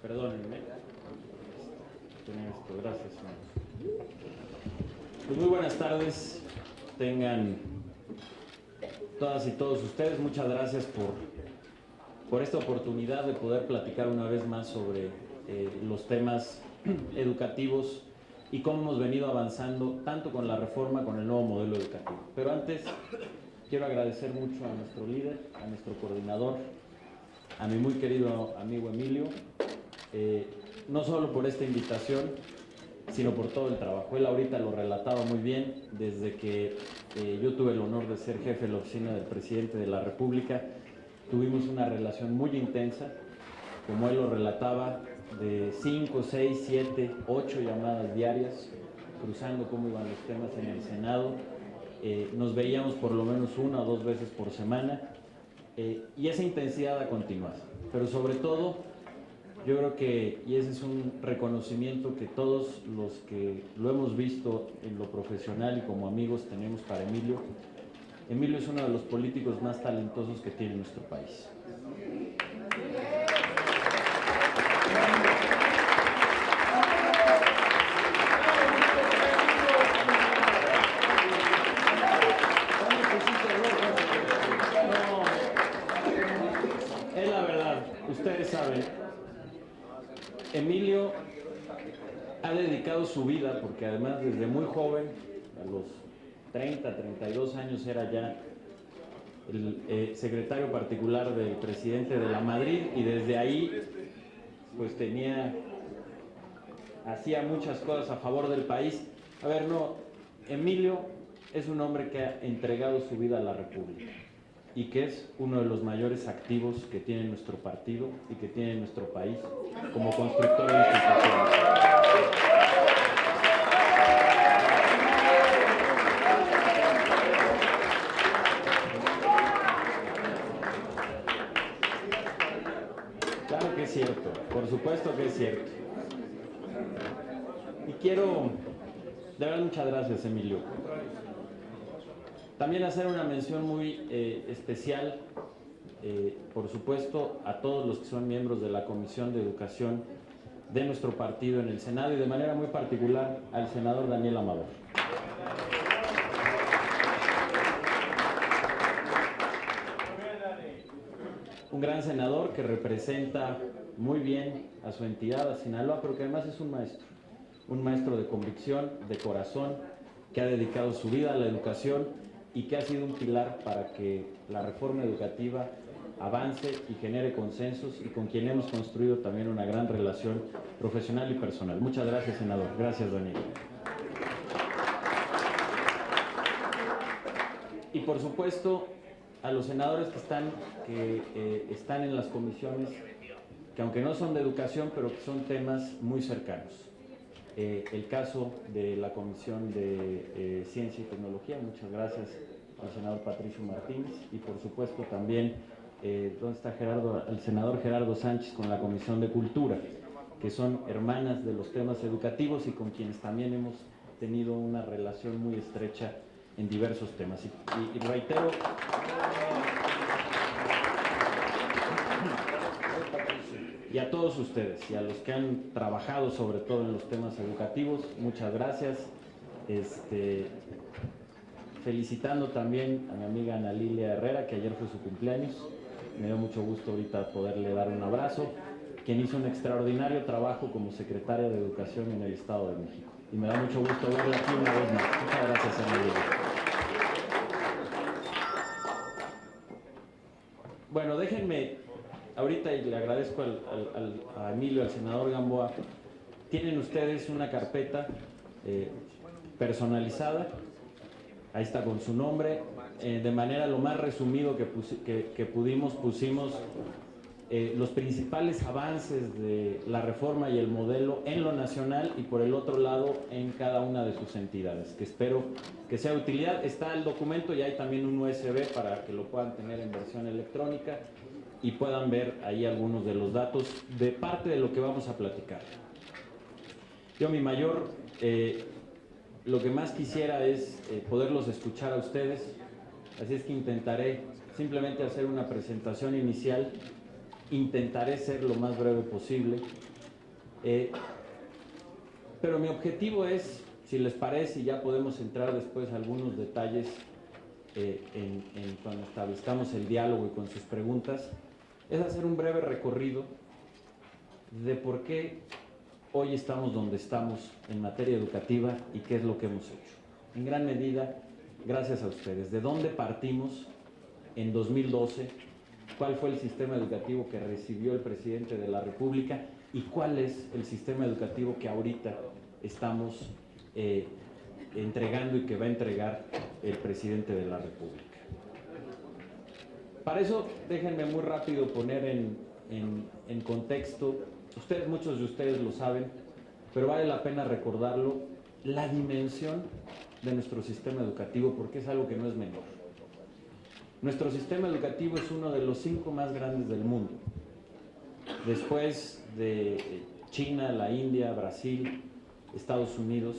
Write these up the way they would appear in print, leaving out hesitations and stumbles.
Perdónenme. Gracias. Pues muy buenas tardes. Tengan todas y todos ustedes. Muchas gracias por esta oportunidad de poder platicar una vez más sobre los temas educativos y cómo hemos venido avanzando tanto con la reforma, con el nuevo modelo educativo. Pero antes quiero agradecer mucho a nuestro líder, a nuestro coordinador, a mi muy querido amigo Emilio, no solo por esta invitación, sino por todo el trabajo. Él ahorita lo relataba muy bien. Desde que yo tuve el honor de ser jefe de la oficina del presidente de la República, tuvimos una relación muy intensa, como él lo relataba, de 5, 6, 7, 8 llamadas diarias, cruzando cómo iban los temas en el Senado. Nos veíamos por lo menos 1 o 2 veces por semana, y esa intensidad ha continuado. Pero sobre todo, yo creo que, y ese es un reconocimiento que todos los que lo hemos visto en lo profesional y como amigos tenemos para Emilio. Emilio es uno de los políticos más talentosos que tiene nuestro país. Es la verdad, ustedes saben, Emilio ha dedicado su vida, porque además desde muy joven, a los 30, 32 años, era ya el secretario particular del presidente de la Madrid, y desde ahí pues hacía muchas cosas a favor del país. A ver, no, Emilio es un hombre que ha entregado su vida a la República y que es uno de los mayores activos que tiene nuestro partido y que tiene nuestro país como constructor de instituciones. Claro que es cierto, por supuesto que es cierto. Y quiero, de verdad, muchas gracias, Emilio. También hacer una mención muy especial, por supuesto, a todos los que son miembros de la Comisión de Educación de nuestro partido en el Senado, y de manera muy particular al senador Daniel Amador. Un gran senador que representa muy bien a su entidad, a Sinaloa, pero que además es un maestro de convicción, de corazón, que ha dedicado su vida a la educación y que ha sido un pilar para que la reforma educativa avance y genere consensos, y con quien hemos construido también una gran relación profesional y personal. Muchas gracias, senador. Gracias, Daniel. Y por supuesto, a los senadores que están en las comisiones, que aunque no son de educación, pero que son temas muy cercanos. El caso de la Comisión de Ciencia y Tecnología, muchas gracias al senador Patricio Martínez, y por supuesto también, ¿dónde está Gerardo? El senador Gerardo Sánchez con la Comisión de Cultura, que son hermanas de los temas educativos y con quienes también hemos tenido una relación muy estrecha en diversos temas. Y reitero, y a todos ustedes y a los que han trabajado sobre todo en los temas educativos, muchas gracias. Felicitando también a mi amiga Ana Lilia Herrera, que ayer fue su cumpleaños. Me dio mucho gusto ahorita poderle dar un abrazo, quien hizo un extraordinario trabajo como secretaria de Educación en el Estado de México. Y me da mucho gusto verla aquí una vez más. Muchas gracias, Ana Lilia. Bueno, déjenme ahorita, y le agradezco a Emilio, al senador Gamboa, tienen ustedes una carpeta personalizada, ahí está con su nombre, de manera lo más resumido que pudimos, pusimos los principales avances de la reforma y el modelo en lo nacional, y por el otro lado en cada una de sus entidades, que espero que sea de utilidad. Está el documento y hay también un USB para que lo puedan tener en versión electrónica y puedan ver ahí algunos de los datos de parte de lo que vamos a platicar. Yo lo que más quisiera es poderlos escuchar a ustedes, así es que intentaré simplemente hacer una presentación inicial, intentaré ser lo más breve posible, Pero mi objetivo es, si les parece, y ya podemos entrar después a algunos detalles cuando establezcamos el diálogo y con sus preguntas, es hacer un breve recorrido de por qué hoy estamos donde estamos en materia educativa y qué es lo que hemos hecho. En gran medida, gracias a ustedes. ¿De dónde partimos en 2012? ¿Cuál fue el sistema educativo que recibió el presidente de la República? ¿Y cuál es el sistema educativo que ahorita estamos entregando y que va a entregar el presidente de la República? Para eso, déjenme muy rápido poner en contexto, muchos de ustedes lo saben, pero vale la pena recordarlo, la dimensión de nuestro sistema educativo, porque es algo que no es menor. Nuestro sistema educativo es uno de los 5 más grandes del mundo. Después de China, la India, Brasil, Estados Unidos,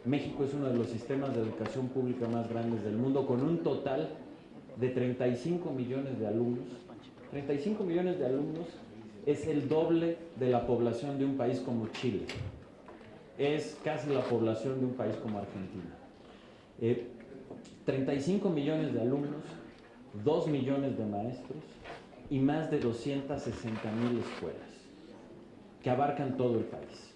México es uno de los sistemas de educación pública más grandes del mundo, con un total de 35 millones de alumnos. 35 millones de alumnos es el doble de la población de un país como Chile. Es casi la población de un país como Argentina. 35 millones de alumnos, 2 millones de maestros y más de 260,000 escuelas que abarcan todo el país.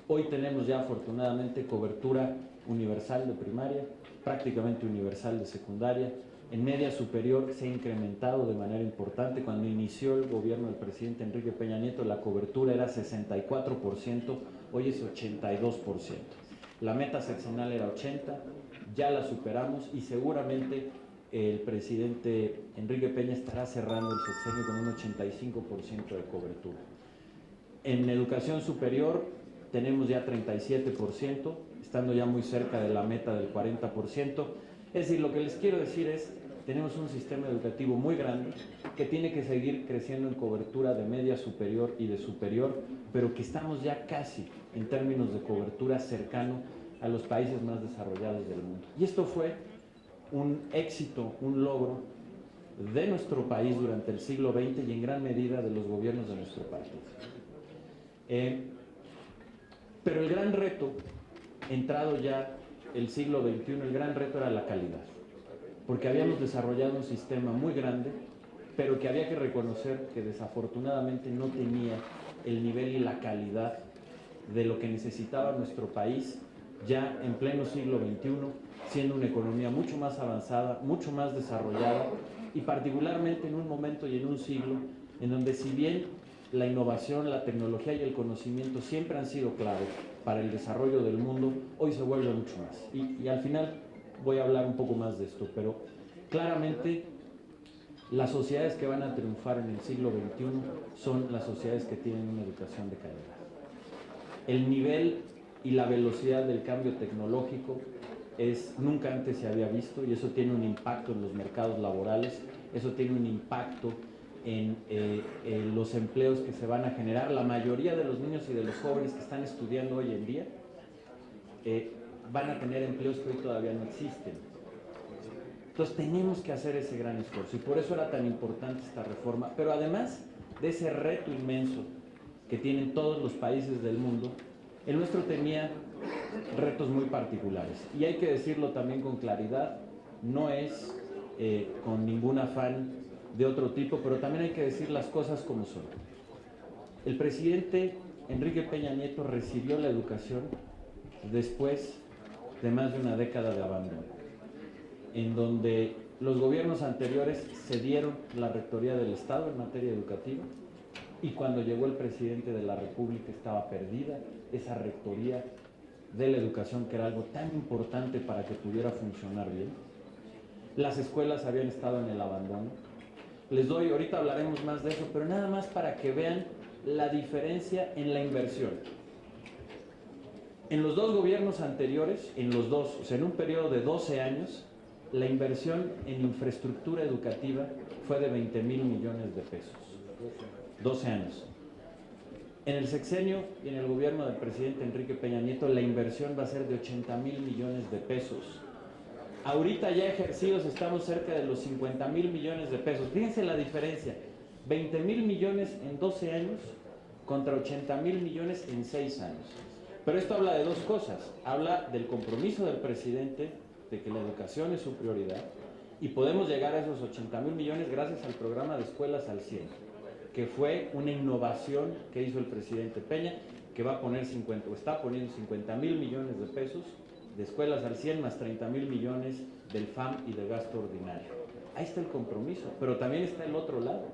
Hoy tenemos ya afortunadamente cobertura universal de primaria, prácticamente universal de secundaria. En media superior se ha incrementado de manera importante. Cuando inició el gobierno del presidente Enrique Peña Nieto, la cobertura era 64%, hoy es 82%. La meta sexenal era 80%, ya la superamos y seguramente el presidente Enrique Peña estará cerrando el sexenio con un 85% de cobertura. En educación superior tenemos ya 37%, estando ya muy cerca de la meta del 40%. Es decir, lo que les quiero decir es, tenemos un sistema educativo muy grande que tiene que seguir creciendo en cobertura de media superior y de superior, pero que estamos ya casi en términos de cobertura cercano a los países más desarrollados del mundo. Y esto fue un éxito, un logro de nuestro país durante el siglo XX y en gran medida de los gobiernos de nuestro país. Pero el gran reto, entrado ya el siglo XXI, el gran reto era la calidad, porque habíamos desarrollado un sistema muy grande, pero que había que reconocer que desafortunadamente no tenía el nivel y la calidad de lo que necesitaba nuestro país ya en pleno siglo XXI, siendo una economía mucho más avanzada, mucho más desarrollada y particularmente en un momento y en un siglo en donde, si bien la innovación, la tecnología y el conocimiento siempre han sido clave para el desarrollo del mundo, hoy se vuelve mucho más. Y al final voy a hablar un poco más de esto, pero claramente las sociedades que van a triunfar en el siglo XXI son las sociedades que tienen una educación de calidad. El nivel y la velocidad del cambio tecnológico nunca antes se había visto, y eso tiene un impacto en los mercados laborales, eso tiene un impacto en los empleos que se van a generar. La mayoría de los niños y de los jóvenes que están estudiando hoy en día van a tener empleos que hoy todavía no existen. Entonces tenemos que hacer ese gran esfuerzo y por eso era tan importante esta reforma. Pero además de ese reto inmenso que tienen todos los países del mundo, el nuestro tenía retos muy particulares. Y hay que decirlo también con claridad, no es con ningún afán de otro tipo, pero también hay que decir las cosas como son. El presidente Enrique Peña Nieto recibió la educación después de más de una década de abandono, en donde los gobiernos anteriores cedieron la rectoría del Estado en materia educativa, y cuando llegó el presidente de la República estaba perdida esa rectoría de la educación, que era algo tan importante para que pudiera funcionar bien. Las escuelas habían estado en el abandono. Ahorita hablaremos más de eso, pero nada más para que vean la diferencia en la inversión. En los dos gobiernos anteriores, en un periodo de 12 años, la inversión en infraestructura educativa fue de 20,000 millones de pesos. 12 años. En el sexenio y en el gobierno del presidente Enrique Peña Nieto, la inversión va a ser de 80,000 millones de pesos. Ahorita ya ejercidos estamos cerca de los 50,000 millones de pesos. Fíjense la diferencia, 20,000 millones en 12 años contra 80,000 millones en 6 años. Pero esto habla de dos cosas. Habla del compromiso del presidente de que la educación es su prioridad y podemos llegar a esos 80,000 millones gracias al programa de Escuelas al 100, que fue una innovación que hizo el presidente Peña, que va a poner 50, o está poniendo 50,000 millones de pesos de Escuelas al 100 más 30,000 millones del FAM y de gasto ordinario. Ahí está el compromiso, pero también está el otro lado.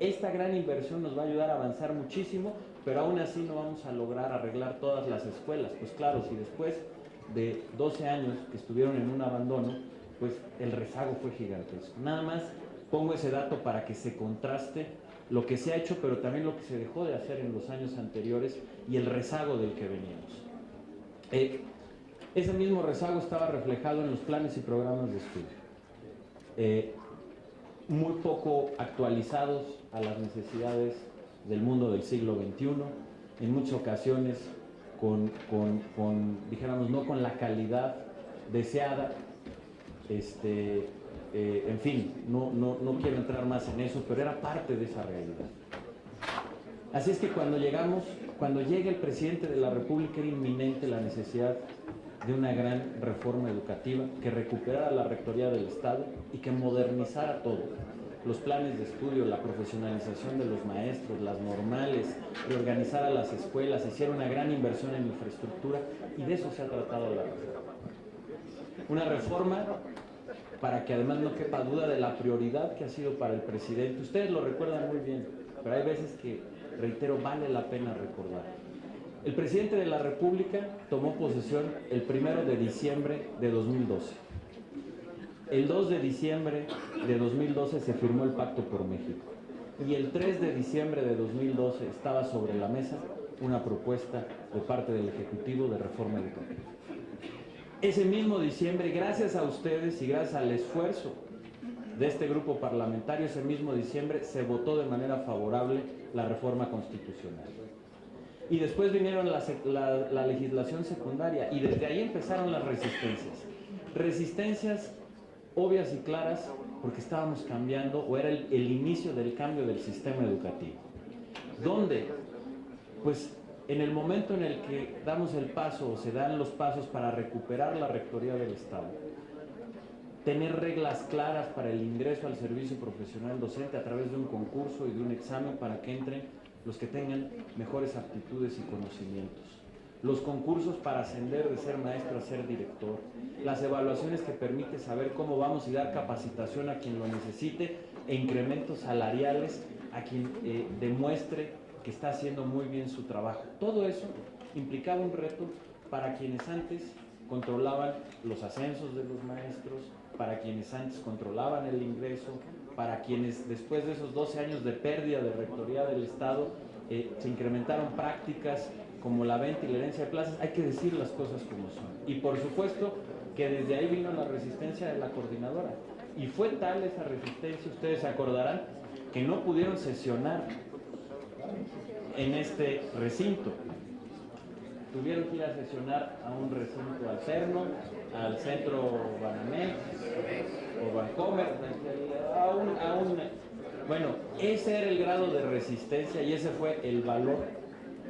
Esta gran inversión nos va a ayudar a avanzar muchísimo, pero aún así no vamos a lograr arreglar todas las escuelas. Pues claro, si después de 12 años que estuvieron en un abandono, pues el rezago fue gigantesco. Nada más pongo ese dato para que se contraste lo que se ha hecho, pero también lo que se dejó de hacer en los años anteriores y el rezago del que veníamos. Ese mismo rezago estaba reflejado en los planes y programas de estudio, muy poco actualizados a las necesidades del mundo del siglo XXI, en muchas ocasiones dijéramos, no con la calidad deseada. En fin, no quiero entrar más en eso, pero era parte de esa realidad. Así es que cuando llega el presidente de la República, era inminente la necesidad de una gran reforma educativa que recuperara la rectoría del Estado y que modernizara todo. Los planes de estudio, la profesionalización de los maestros, las normales, reorganizara las escuelas, hiciera una gran inversión en infraestructura, y de eso se ha tratado la reforma. Una reforma para que además no quepa duda de la prioridad que ha sido para el presidente. Ustedes lo recuerdan muy bien, pero hay veces que, reitero, vale la pena recordar. El presidente de la República tomó posesión el 1 de diciembre de 2012. El 2 de diciembre de 2012 se firmó el Pacto por México. Y el 3 de diciembre de 2012 estaba sobre la mesa una propuesta de parte del Ejecutivo de reforma educativa. Ese mismo diciembre, gracias a ustedes y gracias al esfuerzo de este grupo parlamentario, ese mismo diciembre se votó de manera favorable la reforma constitucional. Y después vinieron la legislación secundaria, y desde ahí empezaron las resistencias. Resistencias obvias y claras, porque estábamos cambiando, o era el inicio del cambio del sistema educativo. ¿Dónde? Pues en el momento en el que damos el paso, o se dan los pasos para recuperar la rectoría del Estado, tener reglas claras para el ingreso al servicio profesional docente a través de un concurso y de un examen para que entren los que tengan mejores aptitudes y conocimientos, los concursos para ascender de ser maestro a ser director, las evaluaciones que permiten saber cómo vamos y dar capacitación a quien lo necesite, e incrementos salariales a quien demuestre que está haciendo muy bien su trabajo. Todo eso implicaba un reto para quienes antes controlaban los ascensos de los maestros, para quienes antes controlaban el ingreso, para quienes después de esos 12 años de pérdida de rectoría del Estado se incrementaron prácticas como la venta y la herencia de plazas. Hay que decir las cosas como son. Y por supuesto que desde ahí vino la resistencia de la coordinadora. Y fue tal esa resistencia, ustedes se acordarán, que no pudieron sesionar en este recinto. Tuvieron que ir a sesionar a un recinto alterno, al centro Banamex o Bancomer, bueno, ese era el grado de resistencia y ese fue el valor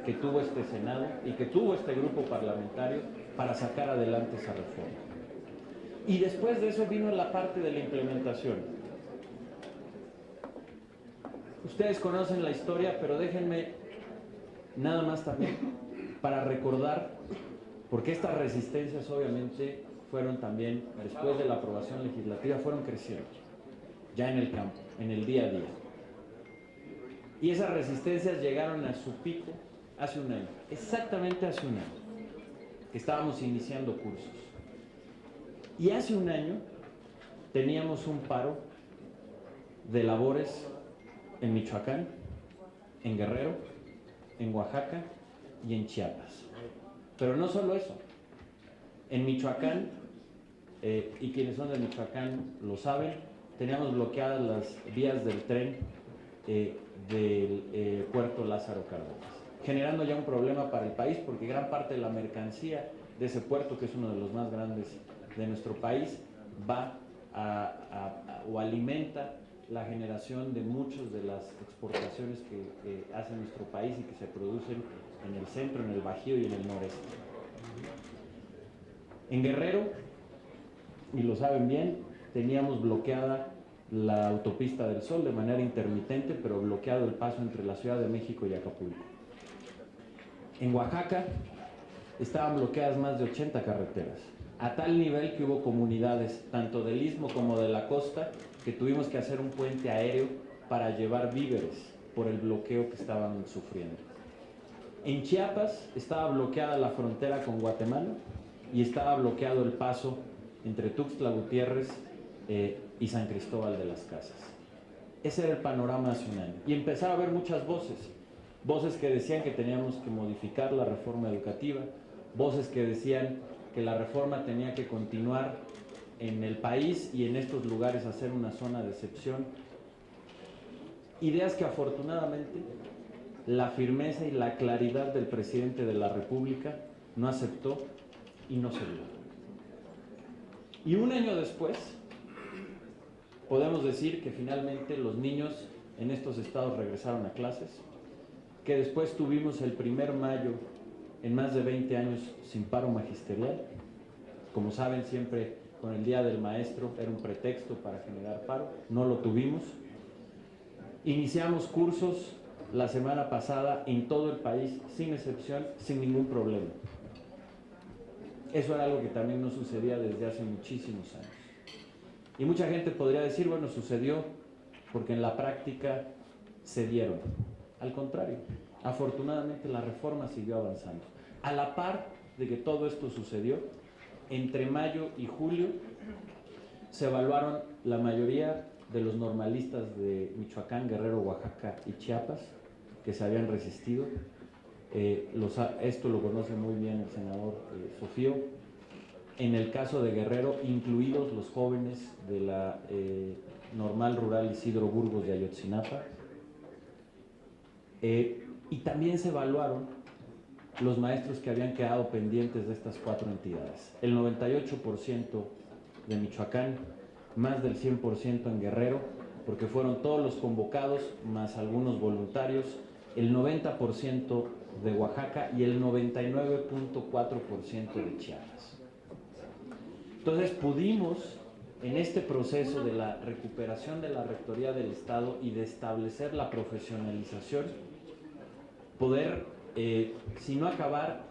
que tuvo este Senado y que tuvo este grupo parlamentario para sacar adelante esa reforma. Y después de eso vino la parte de la implementación. Ustedes conocen la historia, pero déjenme nada más también para recordar, porque estas resistencias obviamente fueron también, después de la aprobación legislativa, fueron creciendo, ya en el campo, en el día a día. Y esas resistencias llegaron a su pico hace un año, exactamente hace un año, que estábamos iniciando cursos. Y hace un año teníamos un paro de labores en Michoacán, en Guerrero, en Oaxaca y en Chiapas. Pero no solo eso. En Michoacán, y quienes son de Michoacán lo saben, teníamos bloqueadas las vías del tren del puerto Lázaro Cárdenas, generando ya un problema para el país, porque gran parte de la mercancía de ese puerto, que es uno de los más grandes de nuestro país, va o alimenta la generación de muchas de las exportaciones que hace nuestro país y que se producen en el centro, en el Bajío y en el noreste. En Guerrero, y lo saben bien, teníamos bloqueada la autopista del Sol de manera intermitente, pero bloqueado el paso entre la Ciudad de México y Acapulco. En Oaxaca estaban bloqueadas más de 80 carreteras, a tal nivel que hubo comunidades, tanto del istmo como de la costa, que tuvimos que hacer un puente aéreo para llevar víveres por el bloqueo que estaban sufriendo. En Chiapas estaba bloqueada la frontera con Guatemala y estaba bloqueado el paso entre Tuxtla Gutiérrez y San Cristóbal de las Casas. Ese era el panorama hace un año. Y empezaba a haber muchas voces que decían que teníamos que modificar la reforma educativa, voces que decían que la reforma tenía que continuar en el país y en estos lugares hacer una zona de excepción. Ideas que afortunadamente la firmeza y la claridad del presidente de la República no aceptó y no se dio. Y un año después, podemos decir que finalmente los niños en estos estados regresaron a clases, que después tuvimos el primer mayo en más de 20 años sin paro magisterial. Como saben, siempre con el Día del Maestro era un pretexto para generar paro, no lo tuvimos. Iniciamos cursos la semana pasada en todo el país, sin excepción, sin ningún problema. Eso era algo que también no sucedía desde hace muchísimos años. Y mucha gente podría decir, bueno, sucedió porque en la práctica se dieron. Al contrario, afortunadamente la reforma siguió avanzando. A la par de que todo esto sucedió, entre mayo y julio se evaluaron la mayoría de los normalistas de Michoacán, Guerrero, Oaxaca y Chiapas que se habían resistido. Esto lo conoce muy bien el senador Sofío. En el caso de Guerrero, incluidos los jóvenes de la Normal Rural Isidro Burgos de Ayotzinapa. Y también se evaluaron los maestros que habían quedado pendientes de estas 4 entidades. El 98% de Michoacán, más del 100% en Guerrero, porque fueron todos los convocados, más algunos voluntarios, el 90% de Oaxaca y el 99.4% de Chiapas. Entonces pudimos, en este proceso de la recuperación de la Rectoría del Estado y de establecer la profesionalización, poder, si no acabar,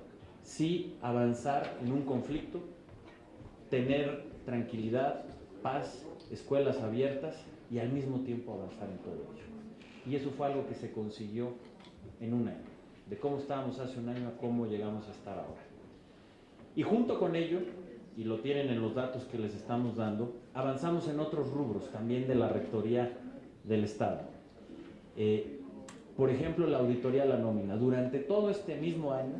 sí avanzar en un conflicto, tener tranquilidad, paz, escuelas abiertas y al mismo tiempo avanzar en todo ello. Y eso fue algo que se consiguió en un año, de cómo estábamos hace un año a cómo llegamos a estar ahora. Y junto con ello, y lo tienen en los datos que les estamos dando, avanzamos en otros rubros también de la Rectoría del Estado. Por ejemplo, la auditoría a la nómina. Durante todo este mismo año,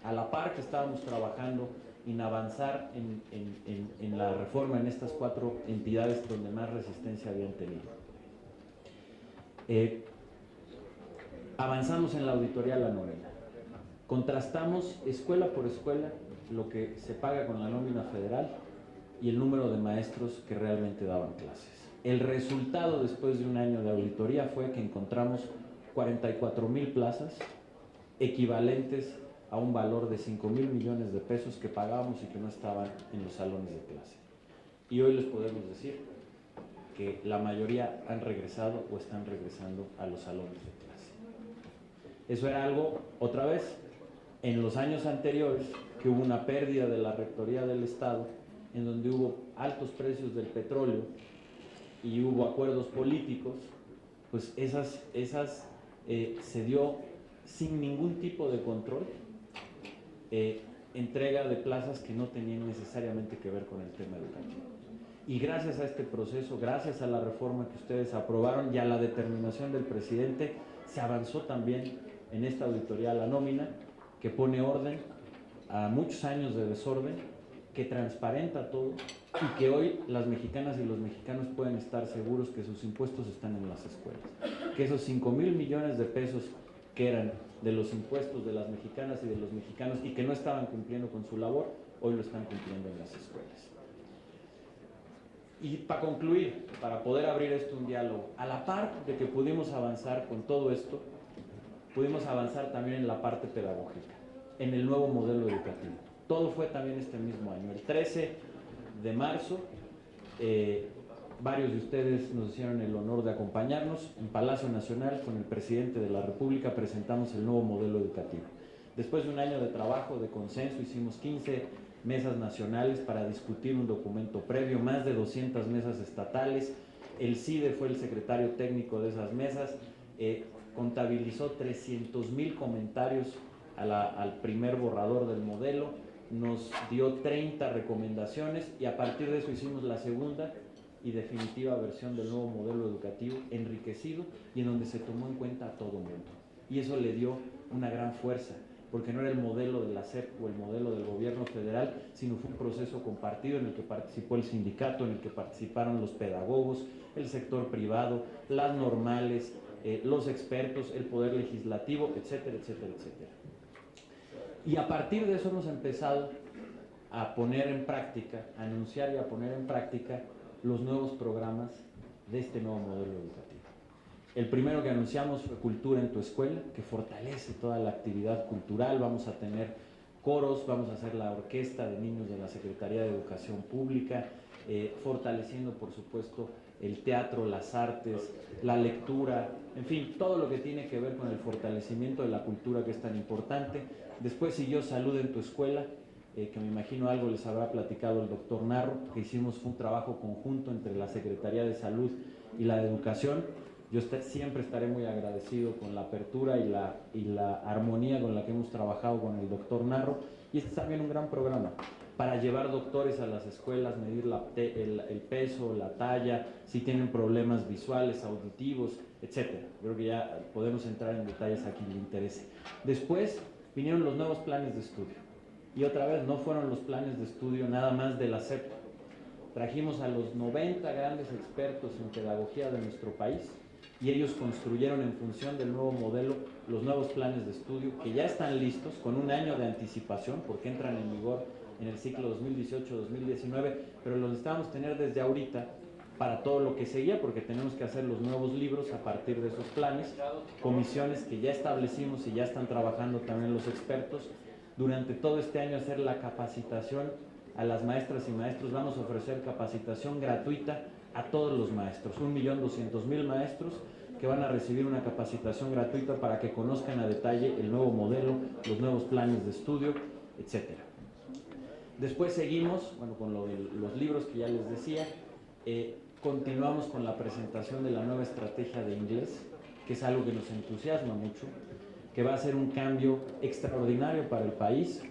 a la par que estábamos trabajando en avanzar en la reforma en estas 4 entidades donde más resistencia habían tenido. Avanzamos en la auditoría a la nómina. Contrastamos escuela por escuela lo que se paga con la nómina federal y el número de maestros que realmente daban clases. El resultado después de un año de auditoría fue que encontramos 44,000 plazas equivalentes a un valor de 5,000 millones de pesos que pagábamos y que no estaban en los salones de clase. Y hoy les podemos decir que la mayoría han regresado o están regresando a los salones de clase. Eso era algo, otra vez, en los años anteriores, que hubo una pérdida de la Rectoría del Estado, en donde hubo altos precios del petróleo y hubo acuerdos políticos, pues se dio sin ningún tipo de control, entrega de plazas que no tenían necesariamente que ver con el tema educativo. Y gracias a este proceso, gracias a la reforma que ustedes aprobaron y a la determinación del presidente, se avanzó también en esta auditoría a la nómina, que pone orden a muchos años de desorden, que transparenta todo y que hoy las mexicanas y los mexicanos pueden estar seguros que sus impuestos están en las escuelas. Que esos 5,000 millones de pesos que eran de los impuestos de las mexicanas y de los mexicanos y que no estaban cumpliendo con su labor, hoy lo están cumpliendo en las escuelas. Y para concluir, para poder abrir esto un diálogo, a la par de que pudimos avanzar con todo esto, pudimos avanzar también en la parte pedagógica, en el nuevo modelo educativo. Todo fue también este mismo año. El 13 de marzo, varios de ustedes nos hicieron el honor de acompañarnos en Palacio Nacional con el presidente de la República. Presentamos el nuevo modelo educativo. Después de un año de trabajo, de consenso, hicimos 15 mesas nacionales para discutir un documento previo, más de 200 mesas estatales. El CIDE fue el secretario técnico de esas mesas, contabilizó 300,000 comentarios al primer borrador del modelo, nos dio 30 recomendaciones y a partir de eso hicimos la segunda y definitiva versión del nuevo modelo educativo, enriquecido y en donde se tomó en cuenta a todo el mundo. Y eso le dio una gran fuerza, porque no era el modelo de la SEP o el modelo del gobierno federal, sino fue un proceso compartido en el que participó el sindicato, en el que participaron los pedagogos, el sector privado, las normales, los expertos, el poder legislativo, etcétera, etcétera, etcétera. Y a partir de eso hemos empezado a poner en práctica, a anunciar y a poner en práctica los nuevos programas de este nuevo modelo educativo. El primero que anunciamos fue Cultura en tu Escuela, que fortalece toda la actividad cultural. Vamos a tener coros, vamos a hacer la orquesta de niños de la Secretaría de Educación Pública, fortaleciendo, por supuesto, el teatro, las artes, la lectura, en fin, todo lo que tiene que ver con el fortalecimiento de la cultura, que es tan importante. Después siguió Salud en tu Escuela, que me imagino algo les habrá platicado el doctor Narro, que hicimos un trabajo conjunto entre la Secretaría de Salud y la de Educación. Yo siempre estaré muy agradecido con la apertura y la armonía con la que hemos trabajado con el doctor Narro. Y este es también un gran programa para llevar doctores a las escuelas, medir el peso, la talla, si tienen problemas visuales, auditivos, etc. Creo que ya podemos entrar en detalles a quien le interese. Después vinieron los nuevos planes de estudio. Y otra vez, no fueron los planes de estudio nada más de la SEP. Trajimos a los 90 grandes expertos en pedagogía de nuestro país y ellos construyeron en función del nuevo modelo los nuevos planes de estudio que ya están listos con un año de anticipación porque entran en vigor en el ciclo 2018-2019, pero los necesitamos tener desde ahorita para todo lo que seguía, porque tenemos que hacer los nuevos libros a partir de esos planes, comisiones que ya establecimos y ya están trabajando también los expertos. Durante todo este año hacer la capacitación a las maestras y maestros. Vamos a ofrecer capacitación gratuita a todos los maestros, 1.200.000 maestros que van a recibir una capacitación gratuita para que conozcan a detalle el nuevo modelo, los nuevos planes de estudio, etcétera. Después seguimos, bueno, con lo de los libros que ya les decía, continuamos con la presentación de la nueva estrategia de inglés, que es algo que nos entusiasma mucho, que va a ser un cambio extraordinario para el país.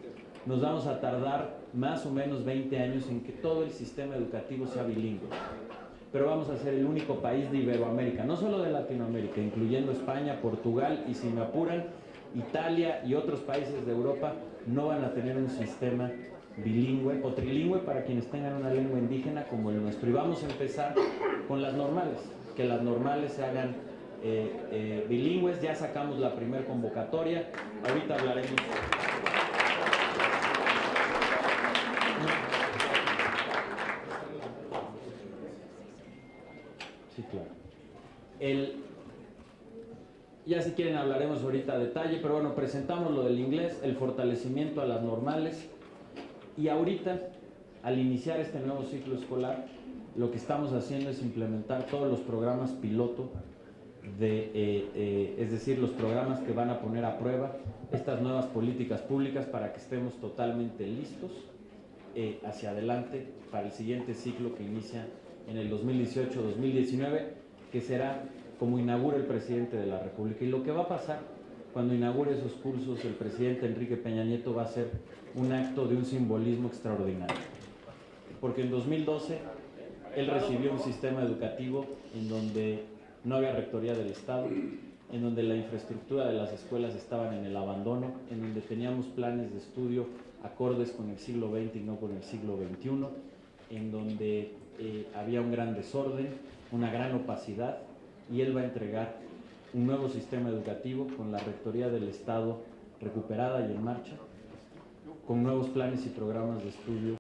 Nos vamos a tardar más o menos 20 años en que todo el sistema educativo sea bilingüe, pero vamos a ser el único país de Iberoamérica, no solo de Latinoamérica, incluyendo España, Portugal y, si me apuran, Italia y otros países de Europa, no van a tener un sistema bilingüe o trilingüe para quienes tengan una lengua indígena como el nuestro. Y vamos a empezar con las normales, que las normales se hagan bilingües. Ya sacamos la primer convocatoria, ahorita hablaremos. Sí, claro. Ya si quieren hablaremos ahorita a detalle, pero bueno, presentamos lo del inglés, el fortalecimiento a las normales. Y ahorita, al iniciar este nuevo ciclo escolar, lo que estamos haciendo es implementar todos los programas piloto, es decir, los programas que van a poner a prueba estas nuevas políticas públicas para que estemos totalmente listos hacia adelante para el siguiente ciclo que inicia en el 2018-2019, que será como inaugura el presidente de la República. Y lo que va a pasar cuando inaugure esos cursos el presidente Enrique Peña Nieto va a ser un acto de un simbolismo extraordinario, porque en 2012 él recibió un sistema educativo en donde no había rectoría del Estado, en donde la infraestructura de las escuelas estaban en el abandono, en donde teníamos planes de estudio acordes con el siglo XX y no con el siglo XXI, en donde había un gran desorden, una gran opacidad, y él va a entregar un nuevo sistema educativo con la rectoría del Estado recuperada y en marcha, con nuevos planes y programas de estudio